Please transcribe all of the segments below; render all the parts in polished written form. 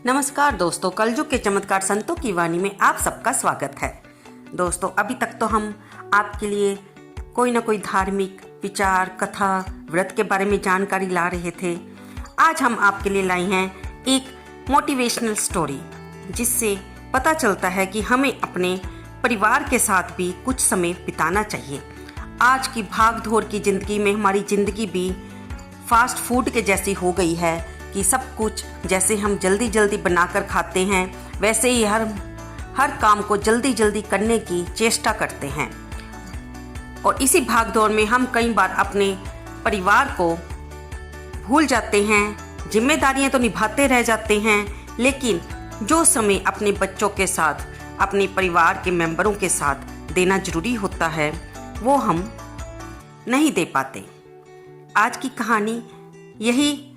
नमस्कार दोस्तों, कलयुग के चमत्कार संतों की वाणी में आप सबका स्वागत है। दोस्तों, अभी तक तो हम आपके लिए कोई ना कोई धार्मिक विचार, कथा, व्रत के बारे में जानकारी ला रहे थे। आज हम आपके लिए लाए हैं एक मोटिवेशनल स्टोरी, जिससे पता चलता है कि हमें अपने परिवार के साथ भी कुछ समय बिताना चाहिए। आज की भाग दौड़ की ज़िंदगी में हमारी ज़िंदगी भी फास्ट फूड के जैसी हो गई है कि सब कुछ जैसे हम जल्दी जल्दी बनाकर खाते हैं, वैसे ही हर काम को जल्दी जल्दी करने की चेष्टा करते हैं। और इसी भागदौड़ में हम कई बार अपने परिवार को भूल जाते हैं। जिम्मेदारियां तो निभाते रह जाते हैं, लेकिन जो समय अपने बच्चों के साथ, अपने परिवार के मेंबरों के साथ देना जरूरी होता है, वो हम नहीं दे पाते। आज की कहानी यही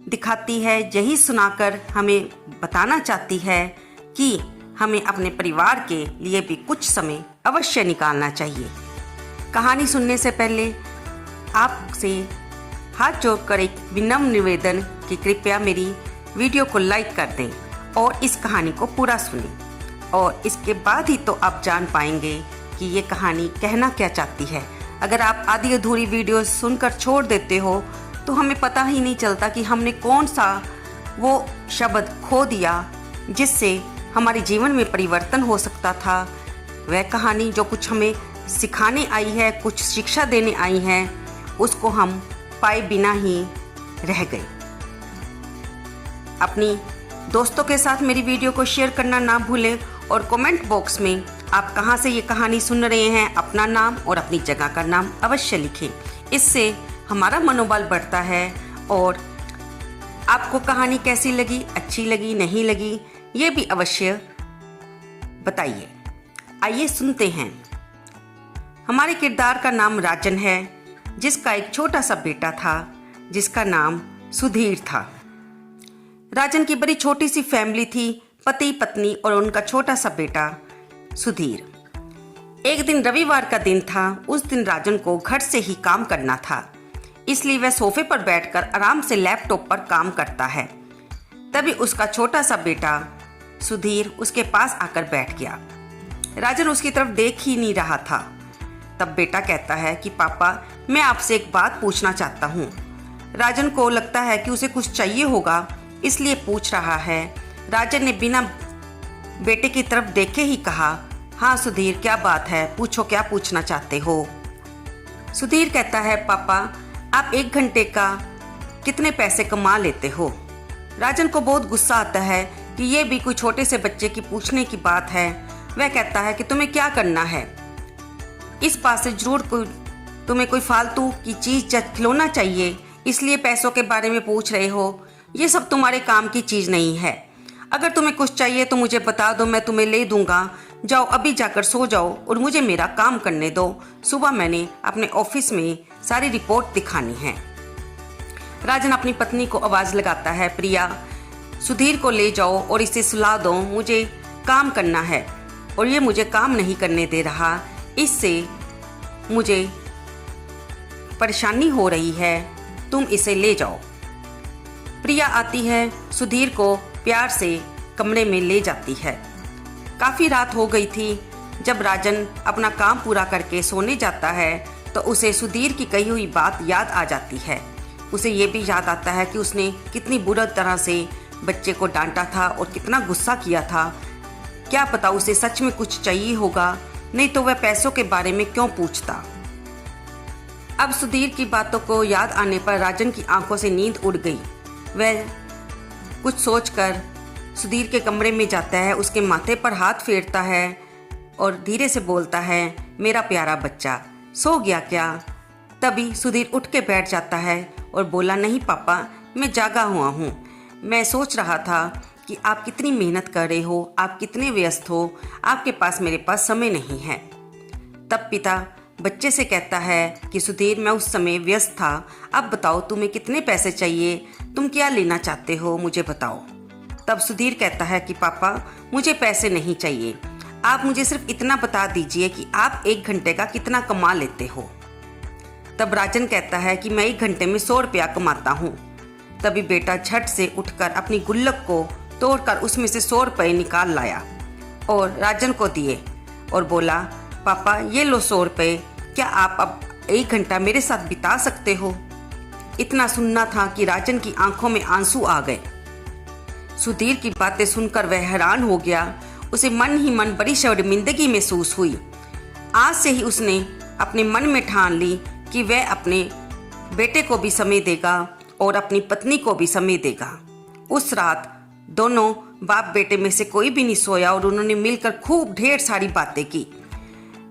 दिखाती है, यही सुनाकर हमें बताना चाहती है कि हमें अपने परिवार के लिए भी कुछ समय अवश्य निकालना चाहिए। कहानी सुनने से पहले आपसे हाथ जोड़कर एक विनम्र निवेदन कि कृपया मेरी वीडियो को लाइक कर दें और इस कहानी को पूरा सुनें, और इसके बाद ही तो आप जान पाएंगे कि ये कहानी कहना क्या चाहती है। अगर आप आधी अधूरी वीडियो सुनकर छोड़ देते हो तो हमें पता ही नहीं चलता कि हमने कौन सा वो शब्द खो दिया जिससे हमारे जीवन में परिवर्तन हो सकता था। वह कहानी जो कुछ हमें सिखाने आई है, कुछ शिक्षा देने आई है, उसको हम पाए बिना ही रह गए। अपनी दोस्तों के साथ मेरी वीडियो को शेयर करना ना भूलें, और कमेंट बॉक्स में आप कहाँ से ये कहानी सुन रहे हैं, अपना नाम और अपनी जगह का नाम अवश्य लिखें। इससे हमारा मनोबल बढ़ता है। और आपको कहानी कैसी लगी, अच्छी लगी, नहीं लगी, ये भी अवश्य बताइए। आइए सुनते हैं। हमारे किरदार का नाम राजन है, जिसका एक छोटा सा बेटा था जिसका नाम सुधीर था। राजन की बड़ी छोटी सी फैमिली थी, पति, पत्नी और उनका छोटा सा बेटा सुधीर। एक दिन रविवार का दिन था। उस दिन राजन को घर से ही काम करना था, इसलिए वह सोफे पर बैठकर आराम से लैपटॉप पर काम करता है। तभी उसका छोटा सा बेटा सुधीर उसके पास आकर बैठ गया। राजन उसकी तरफ देख ही नहीं रहा था। तब बेटा कहता है कि पापा, मैं आपसे एक बात पूछना चाहता हूँ। राजन को लगता है कि उसे कुछ चाहिए होगा, इसलिए पूछ रहा है। राजन ने बिना बेटे की तरफ देखे ही कहा, हाँ सुधीर, क्या बात है, पूछो, क्या पूछना चाहते हो। सुधीर कहता है, पापा, आप 1 घंटे का कितने पैसे कमा लेते हो। राजन को बहुत गुस्सा आता है कि ये भी कोई छोटे से बच्चे की पूछने की बात है। वह कहता है कि तुम्हें क्या करना है, इस बात से जरूर तुम्हें कोई फालतू की चीज़ खिलौना चाहिए, इसलिए पैसों के बारे में पूछ रहे हो। ये सब तुम्हारे काम की चीज़ नहीं है। अगर तुम्हें कुछ चाहिए तो मुझे बता दो, मैं तुम्हें ले दूंगा। जाओ, अभी जाकर सो जाओ और मुझे मेरा काम करने दो। सुबह मैंने अपने ऑफिस में सारी रिपोर्ट दिखानी है। राजन अपनी पत्नी को आवाज़ लगाता है, प्रिया, सुधीर को ले जाओ और इसे सुला दो, मुझे काम करना है और ये मुझे काम नहीं करने दे रहा, इससे मुझे परेशानी हो रही है, तुम इसे ले जाओ। प्रिया आती है, सुधीर को प्यार से कमरे में ले जाती है। काफ़ी रात हो गई थी। जब राजन अपना काम पूरा करके सोने जाता है तो उसे सुधीर की कही हुई बात याद आ जाती है। उसे ये भी याद आता है कि उसने कितनी बुरी तरह से बच्चे को डांटा था और कितना गुस्सा किया था। क्या पता उसे सच में कुछ चाहिए होगा, नहीं तो वह पैसों के बारे में क्यों पूछता। अब सुधीर की बातों को याद आने पर राजन की आंखों से नींद उड़ गई। वह कुछ सोचकर सुधीर के कमरे में जाता है, उसके माथे पर हाथ फेरता है और धीरे से बोलता है, मेरा प्यारा बच्चा, सो गया क्या। तभी सुधीर उठ के बैठ जाता है और बोला, नहीं पापा, मैं जागा हुआ हूँ। मैं सोच रहा था कि आप कितनी मेहनत कर रहे हो, आप कितने व्यस्त हो, आपके पास मेरे पास समय नहीं है। तब पिता बच्चे से कहता है कि सुधीर, मैं उस समय व्यस्त था, अब बताओ तुम्हें कितने पैसे चाहिए, तुम क्या लेना चाहते हो, मुझे बताओ। तब सुधीर कहता है कि पापा, मुझे पैसे नहीं चाहिए, आप मुझे सिर्फ इतना बता दीजिए कि आप 1 घंटे का कितना कमा लेते हो। तब राजन कहता है कि मैं 1 घंटे में 100 रुपया कमाता हूँ। तभी बेटा झट से उठकर अपनी गुल्लक को तोड़कर उसमें से 100 रुपये निकाल लाया और राजन को दिए और बोला, पापा ये लो 100 रुपये, क्या आप अब 1 घंटा मेरे साथ बिता सकते हो? इतना सुनना था कि राजन की आंखों में आंसू आ गए। सुधीर की बातें सुनकर वह हैरान हो गया। उसे मन ही मन बड़ी शर्मिंदगी महसूस हुई। आज से ही उसने अपने मन में ठान ली कि वह अपने बेटे को भी समय देगा और अपनी पत्नी को भी समय देगा। उस रात दोनों बाप बेटे में से कोई भी नहीं सोया और उन्होंने मिलकर खूब ढेर सारी बातें की।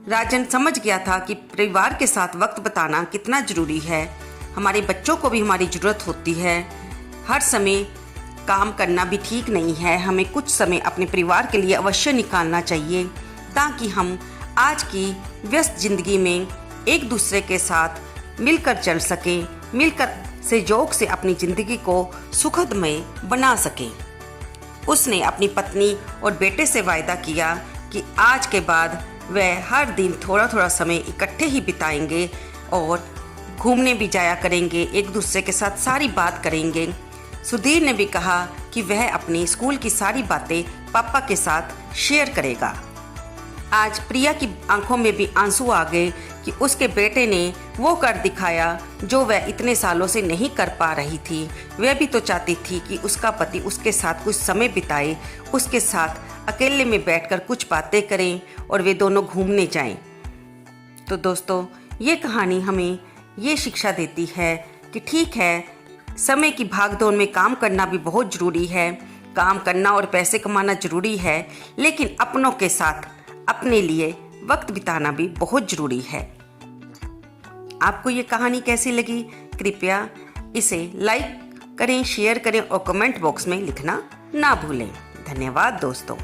राजन समझ गया था कि परिवार के साथ वक्त बिताना कितना ज़रूरी है। हमारे बच्चों को भी हमारी ज़रूरत होती है। हर समय काम करना भी ठीक नहीं है। हमें कुछ समय अपने परिवार के लिए अवश्य निकालना चाहिए ताकि हम आज की व्यस्त जिंदगी में एक दूसरे के साथ मिलकर चल सकें, मिलकर सहयोग से अपनी ज़िंदगी को सुखदमय बना सकें। उसने अपनी पत्नी और बेटे से वायदा किया कि आज के बाद वह हर दिन थोड़ा थोड़ा समय इकट्ठे ही बिताएंगे और घूमने भी जाया करेंगे, एक दूसरे के साथ सारी बात करेंगे। सुधीर ने भी कहा कि वह अपनी स्कूल की सारी बातें पापा के साथ शेयर करेगा। आज प्रिया की आंखों में भी आंसू आ गए कि उसके बेटे ने वो कर दिखाया जो वह इतने सालों से नहीं कर पा रही थी। वह भी तो चाहती थी कि उसका पति उसके साथ कुछ समय बिताए, उसके साथ अकेले में बैठकर कुछ बातें करें और वे दोनों घूमने जाएं। तो दोस्तों, ये कहानी हमें ये शिक्षा देती है कि ठीक है, समय की भागदौड़ में काम करना भी बहुत ज़रूरी है, काम करना और पैसे कमाना ज़रूरी है, लेकिन अपनों के साथ अपने लिए वक्त बिताना भी बहुत ज़रूरी है। आपको ये कहानी कैसी लगी? कृपया इसे लाइक करें, शेयर करें और कमेंट बॉक्स में लिखना ना भूलें। धन्यवाद दोस्तों।